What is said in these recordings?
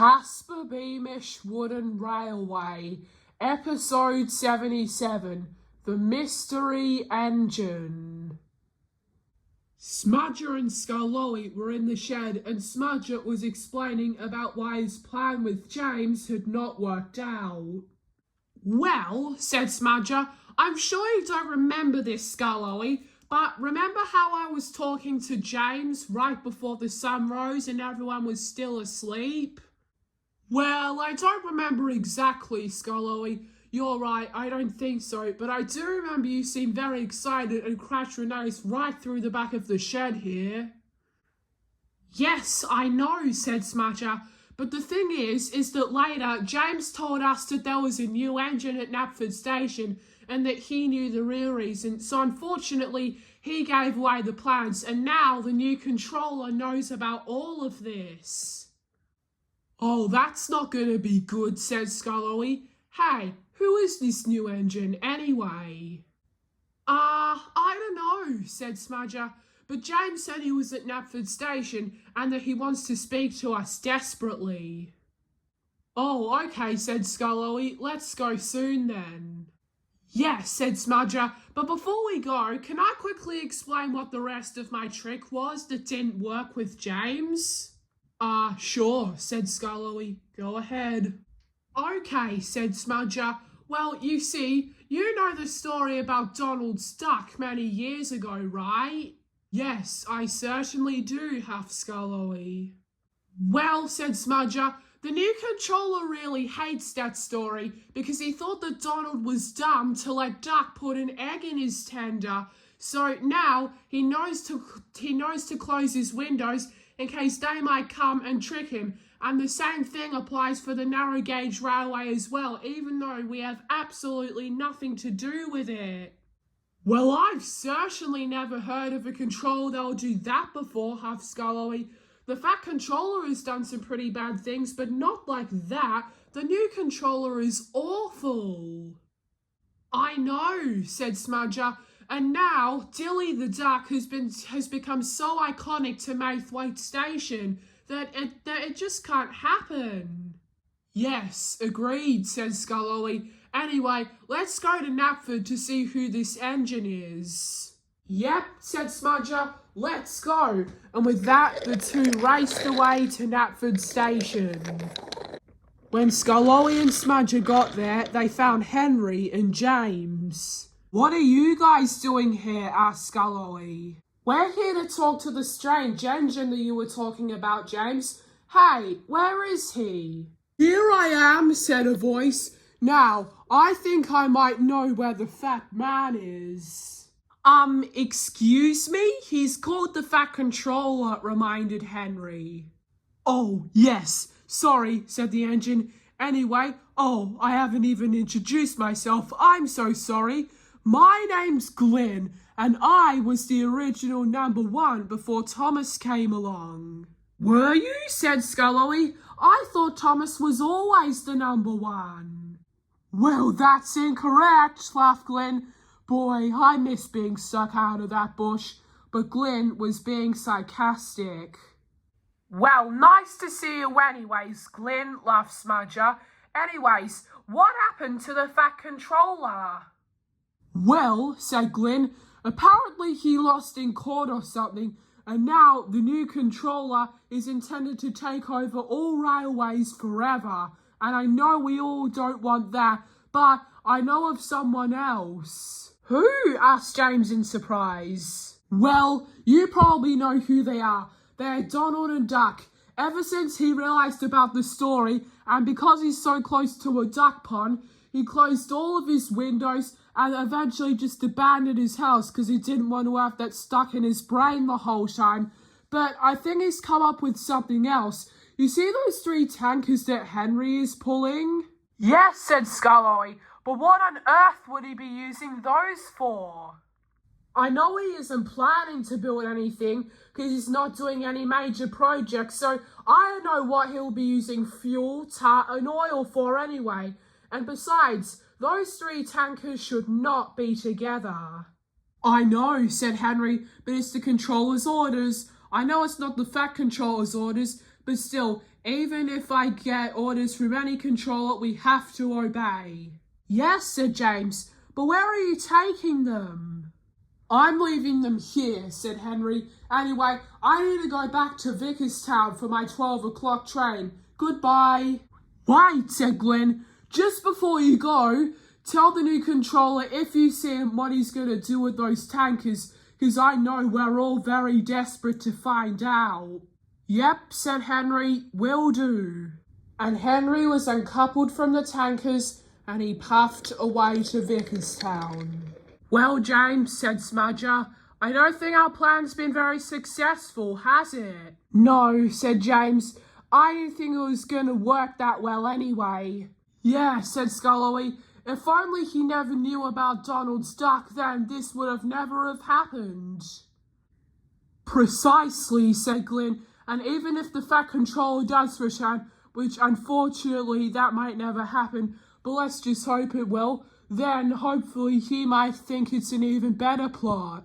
Casper Beamish Wooden Railway, Episode 77, The Mystery Engine. Smudger and Scarloey were in the shed, and Smudger was explaining about why his plan with James had not worked out. "Well," said Smudger, "I'm sure you don't remember this, Scarloey, but remember how I was talking to James right before the sun rose and everyone was still asleep?" "Well, I don't remember exactly, Scarloey. You're right, I don't think so, but I do remember you seemed very excited and crashed your nose right through the back of the shed here." "Yes, I know," said Smudger, "but the thing is that later James told us that there was a new engine at Knapford Station and that he knew the real reason, so unfortunately he gave away the plans, and now the new controller knows about all of this." "Oh, that's not going to be good," said Scarloey. "Hey, who is this new engine anyway?" I don't know," said Smudger, "but James said he was at Knapford Station and that he wants to speak to us desperately." "Oh, okay," said Scarloey. "Let's go soon then." "Yes," said Smudger, "but before we go, can I quickly explain what the rest of my trick was that didn't work with James?" Sure," said Scarloey. "Go ahead." "Okay," said Smudger. "Well, you see, you know the story about Donald's duck many years ago, right?" "Yes, I certainly do," huffed Scarloey. "Well," said Smudger, "the new controller really hates that story because he thought that Donald was dumb to let Duck put an egg in his tender. So now he knows to close his windows in case they might come and trick him. And the same thing applies for the narrow gauge railway as well, even though we have absolutely nothing to do with it." "Well, I've certainly never heard of a controller that'll do that before," huffed Scarloey. "The Fat Controller has done some pretty bad things, but not like that. The new controller is awful." "I know," said Smudger. "And now Dilly the Duck has become so iconic to Maithwaite Station that it just can't happen." "Yes, agreed," said Scarloey. "Anyway, let's go to Knapford to see who this engine is." "Yep," said Smudger. "Let's go." And with that, the two raced away to Knapford Station. When Scarloey and Smudger got there, they found Henry and James. "What are you guys doing here?" asked Scarloey. "We're here to talk to the strange engine that you were talking about, James. Hey, where is he?" "Here I am," said a voice. "Now, I think I might know where the fat man is." Excuse me? He's called the Fat Controller," reminded Henry. "Oh, yes. Sorry," said the engine. "Anyway, I haven't even introduced myself. I'm so sorry. My name's Glynn, and I was the original number one before Thomas came along." "Were you?" said Scarloey. "I thought Thomas was always the number one." "Well, that's incorrect," laughed Glynn. "Boy, I miss being stuck out of that bush." But Glynn was being sarcastic. "Well, nice to see you anyways, Glynn," laughed Smudger. "Anyways, what happened to the Fat Controller?" "Well," said Glynn, "apparently he lost in court or something, and now the new controller is intended to take over all railways forever. And I know we all don't want that, but I know of someone else." "Who?" asked James in surprise. "Well, you probably know who they are. They're Donald and Duck. Ever since he realised about the story, and because he's so close to a duck pond, he closed all of his windows and eventually just abandoned his house because he didn't want to have that stuck in his brain the whole time. But I think he's come up with something else. You see those 3 tankers that Henry is pulling?" "Yes," said Scarloey, "but what on earth would he be using those for?" "I know he isn't planning to build anything because he's not doing any major projects, so I don't know what he'll be using fuel, tar and oil for anyway. And besides, those 3 tankers should not be together." "I know," said Henry, "but it's the controller's orders. I know it's not the Fat Controller's orders, but still, Even if I get orders from any controller, we have to obey. Yes, said James, but where are you taking them? I'm leaving them here, said Henry. Anyway, I need to go back to Vickerstown for my 12 o'clock train. Goodbye. Wait, said Glynn. Just before you go, tell the new controller if you see him what he's going to do with those tankers, because I know we're all very desperate to find out. Yep, said Henry, will do. And Henry was uncoupled from the tankers and he puffed away to Vickerstown. Well, James, said Smudger, I don't think our plan's been very successful, has it? No, said James. I didn't think it was going to work that well anyway. Yeah, said Scullery. If only he never knew about Donald's duck, then this would have never have happened. Precisely, said Glynn. And even if the Fat Controller does return, which unfortunately that might never happen, but let's just hope it will, then hopefully he might think it's an even better plot.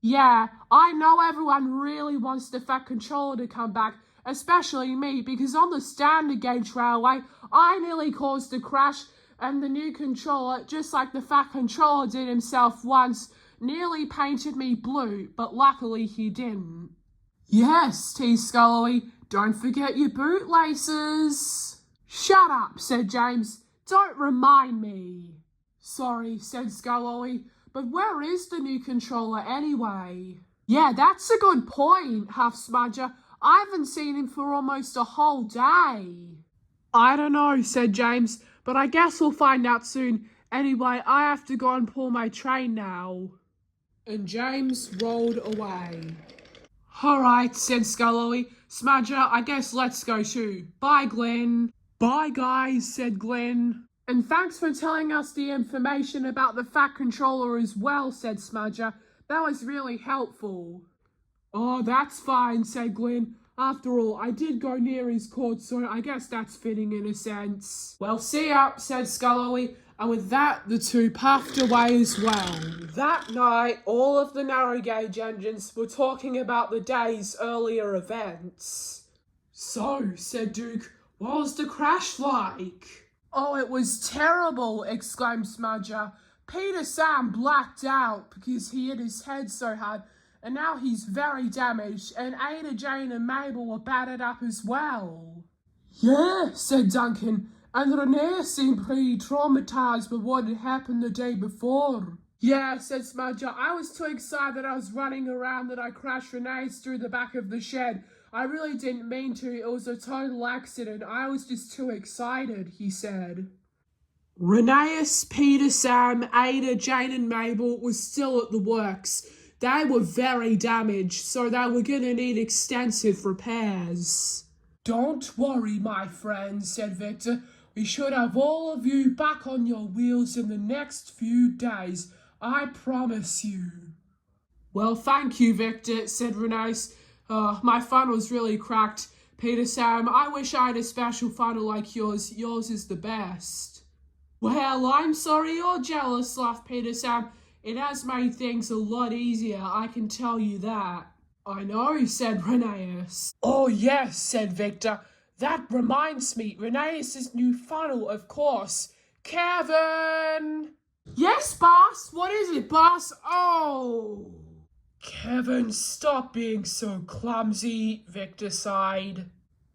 Yeah, I know everyone really wants the Fat Controller to come back, especially me, because on the standard gauge railway, I nearly caused a crash, and the new controller, just like the Fat Controller did himself once, nearly painted me blue, but luckily he didn't. Yes, teased Scullery, don't forget your bootlaces. Shut up, said James. Don't remind me. Sorry, said Scullery, but where is the new controller anyway? Yeah, that's a good point, huffed Smudger. I haven't seen him for almost a whole day. I don't know, said James, but I guess we'll find out soon. Anyway, I have to go and pull my train now. And James rolled away. All right, said Scullery. Smudger, I guess let's go too. Bye, Glynn. Bye, guys, said Glynn. And thanks for telling us the information about the Fat Controller as well, said Smudger. That was really helpful. Oh, that's fine, said Glynn. After all, I did go near his court, so I guess that's fitting in a sense. Well, see ya, said Scullery. And with that, the two puffed away as well. That night, all of the narrow gauge engines were talking about the day's earlier events. So, said Duke, what was the crash like? Oh, it was terrible, exclaimed Smudger. Peter Sam blacked out because he hit his head so hard, and now he's very damaged, and Ada, Jane and Mabel were battered up as well. Yeah, said Duncan. And Renee seemed pretty traumatised by what had happened the day before. Yeah, said Smudger. I was too excited that I was running around that I crashed Renee's through the back of the shed. I really didn't mean to. It was a total accident. I was just too excited, he said. Renee's, Peter, Sam, Ada, Jane and Mabel were still at the works. They were very damaged, so they were going to need extensive repairs. Don't worry, my friend, said Victor. We should have all of you back on your wheels in the next few days. I promise you. Well, thank you, Victor, said Renee. My funnel's really cracked. Peter, Sam, I wish I had a special funnel like yours. Yours is the best. Well, I'm sorry you're jealous, laughed Peter, Sam. It has made things a lot easier, I can tell you that. I know, said Reneus. Oh, yes, said Victor. That reminds me, Reneus' new funnel, of course. Kevin! Yes, boss? What is it, boss? Oh! Kevin, stop being so clumsy, Victor sighed.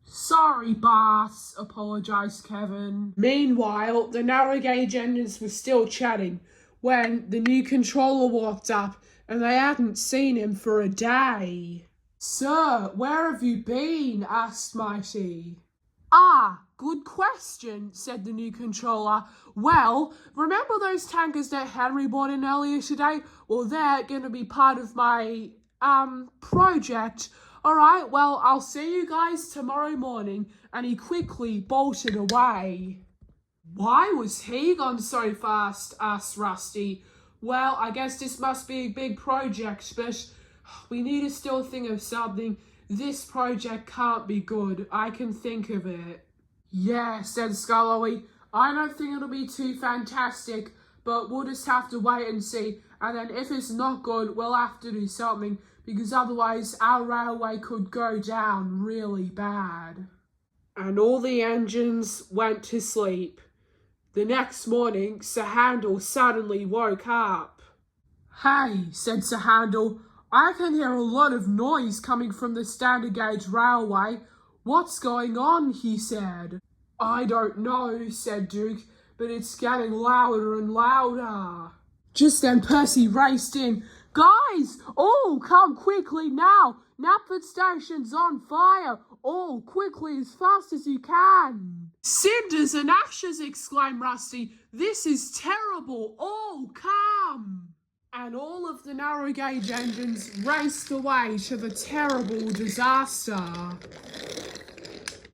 Sorry, boss, apologised Kevin. Meanwhile, the narrow gauge engines were still chatting when the new controller walked up and they hadn't seen him for a day. Sir, where have you been? Asked Mighty. Ah, good question, said the new controller. Well, remember those tankers that Henry bought in earlier today? Well, they're going to be part of my, project. All right, well, I'll see you guys tomorrow morning. And he quickly bolted away. Why was he gone so fast? Asked Rusty. Well, I guess this must be a big project, but we need to still think of something. This project can't be good. I can think of it. Yeah, said Scullery. I don't think it'll be too fantastic, but we'll just have to wait and see. And then if it's not good, we'll have to do something, because otherwise our railway could go down really bad. and all the engines went to sleep. The next morning, Sir Handel suddenly woke up. "Hey," said Sir Handel, "I can hear a lot of noise coming from the standard gauge railway. What's going on?" he said. "I don't know," said Duke, "but it's getting louder and louder." Just then Percy raced in. "Guys, all come quickly now! Knapford Station's on fire! All quickly as fast as you can!" "Cinders and ashes!" exclaimed Rusty. "This is terrible! All come!" And all of the narrow gauge engines raced away to the terrible disaster.